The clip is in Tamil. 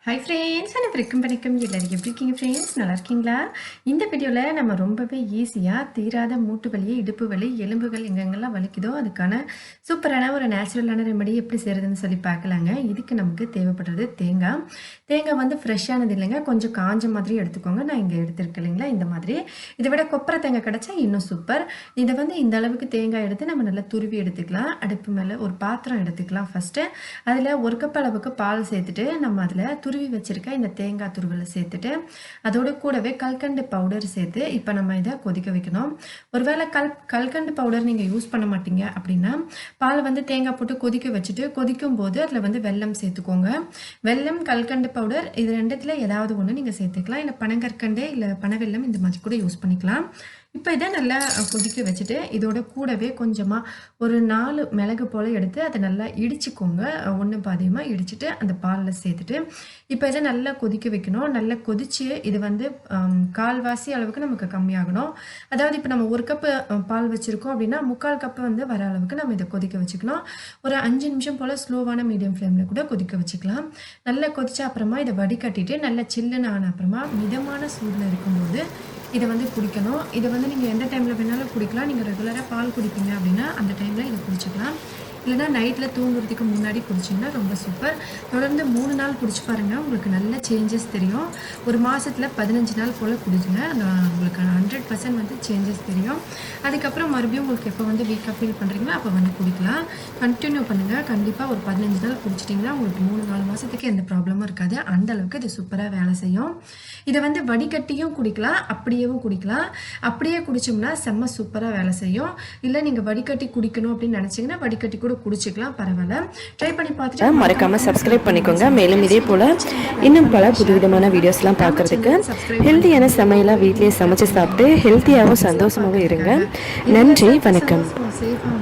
ஹாய் ஃப்ரெண்ட்ஸ், வணக்கம் வணக்கம். எல்லாரும் எப்படி இருக்கீங்க ஃப்ரெண்ட்ஸ்? நல்லா இருக்கீங்களா? இந்த வீடியோவில் நம்ம ரொம்பவே ஈஸியாக தீராத மூட்டு வலி, இடுப்பு வலி, எலும்புகள் எங்கெங்கெல்லாம் வலிக்குதோ அதுக்கான சூப்பரான ஒரு நேச்சுரலான ரெமடி எப்படி செய்கிறதுன்னு சொல்லி பார்க்கலாங்க. இதுக்கு நமக்கு தேவைப்படுறது தேங்காய். தேங்காய் வந்து ஃப்ரெஷ்ஷானது இல்லைங்க, கொஞ்சம் காஞ்ச மாதிரி எடுத்துக்கோங்க. நான் இங்கே எடுத்துருக்கேன் இல்லைங்களா, இந்த மாதிரி. இதை விட கொப்பரை தேங்காய் கிடச்சா இன்னும் சூப்பர். இதை வந்து இந்த அளவுக்கு தேங்காய் எடுத்து நம்ம நல்லா துருவி எடுத்துக்கலாம். அடுப்பு மேலே ஒரு பாத்திரம் எடுத்துக்கலாம். ஃபஸ்ட்டு அதில் ஒரு கப் அளவுக்கு பால் சேர்த்துட்டு நம்ம அதில் துருவி வச்சிருக்க இந்த தேங்காய் துருவலை சேர்த்துட்டு அதோட கூடவே கல்கண்டு பவுடர் சேர்த்து இப்போ நம்ம இதை கொதிக்க வைக்கணும். ஒருவேளை கல்கண்டு பவுடர் நீங்கள் யூஸ் பண்ண மாட்டீங்க அப்படின்னா பால் வந்து தேங்காய் போட்டு கொதிக்க வச்சுட்டு கொதிக்கும் போது அதில் வந்து வெல்லம் சேர்த்துக்கோங்க. வெல்லம், கல்கண்டு பவுடர் இது ரெண்டுத்தில் ஏதாவது ஒன்று நீங்கள் சேர்த்துக்கலாம். இல்லை பனங்கற்கண்டு இல்லை பனவெல்லம் இந்த மாதிரி கூட யூஸ் பண்ணிக்கலாம். இப்போ இதை நல்லா கொதிக்க வச்சுட்டு இதோட கூடவே கொஞ்சமாக ஒரு 4 மிளகு போல் எடுத்து அதை நல்லா இடிச்சுக்கோங்க. ஒன்று பாதியமாக இடிச்சுட்டு அந்த பாலில் சேர்த்துட்டு இப்போ இதை நல்லா கொதிக்க வைக்கணும். நல்லா கொதித்து இது வந்து கால்வாசி அளவுக்கு நமக்கு கம்மியாகணும். அதாவது இப்போ நம்ம 1 கப்பு பால் வச்சுருக்கோம் அப்படின்னா 3/4 கப்பு வந்து வர அளவுக்கு நம்ம இதை கொதிக்க வச்சுக்கணும். ஒரு 5 நிமிஷம் போல் ஸ்லோவான மீடியம் ஃப்ளேமில் கூட கொதிக்க வச்சுக்கலாம். நல்லா கொதிச்ச அப்புறமா இதை வடிகட்டிட்டு நல்லா சில்லுன்னு ஆன அப்புறமா மிதமான சூடில் இருக்கும்போது இதை வந்து குடிக்கணும். இதை வந்து நீங்கள் எந்த டைமில் வேணாலும் குடிக்கலாம். நீங்கள் ரெகுலராக பால் குடிப்பீங்க அப்படின்னா அந்த டைமில் இதை குடிச்சிக்கலாம். இல்லைனா நைட்டில் தூங்குறதுக்கு முன்னாடி குடிச்சிங்கன்னா ரொம்ப சூப்பர். தொடர்ந்து 3 நாள் குடிச்சு பாருங்கள், உங்களுக்கு நல்ல சேஞ்சஸ் தெரியும். ஒரு மாதத்தில் 15 நாள் போல் குடிச்சுங்க, உங்களுக்கு 100% வந்து சேஞ்சஸ் தெரியும். அதுக்கப்புறம் மறுபடியும் உங்களுக்கு எப்போ வந்து வீக்காக ஃபீல் பண்ணுறீங்களோ அப்போ வந்து குடிக்கலாம். கண்டினியூ பண்ணுங்கள். கண்டிப்பாக ஒரு 15 நாள் குடிச்சிட்டிங்கன்னா உங்களுக்கு 3-4 மாதத்துக்கு எந்த ப்ராப்ளமும் இருக்காது. அந்தளவுக்கு இது சூப்பராக வேலை செய்யும். இதை வந்து வடிகட்டியும் குடிக்கலாம், அப்படியேவும் குடிக்கலாம். அப்படியே குடிச்சோம்னா செம்ம சூப்பராக வேலை செய்யும். இல்லை நீங்கள் வடிகட்டி குடிக்கணும் அப்படின்னு நினச்சிங்கன்னா வடிகட்டி கூட குடிச்சிக்கலாம், பரவாயில்ல. ட்ரை பண்ணி பார்த்துட்டு மறக்காம சப்ஸ்கிரைப் பண்ணிக்கோங்க. மேலும் இதே போல இன்னும் பல புதுவிதமான வீடியோஸ்லாம் பார்க்கறதுக்கு ஹெல்த்தியான சமையலாக வீட்லேயே சமைச்சு சாப்பிட்டு ஹெல்த்தியாகவும் சந்தோஷமாகவும் இருங்க. நன்றி, வணக்கம். சேஃபாக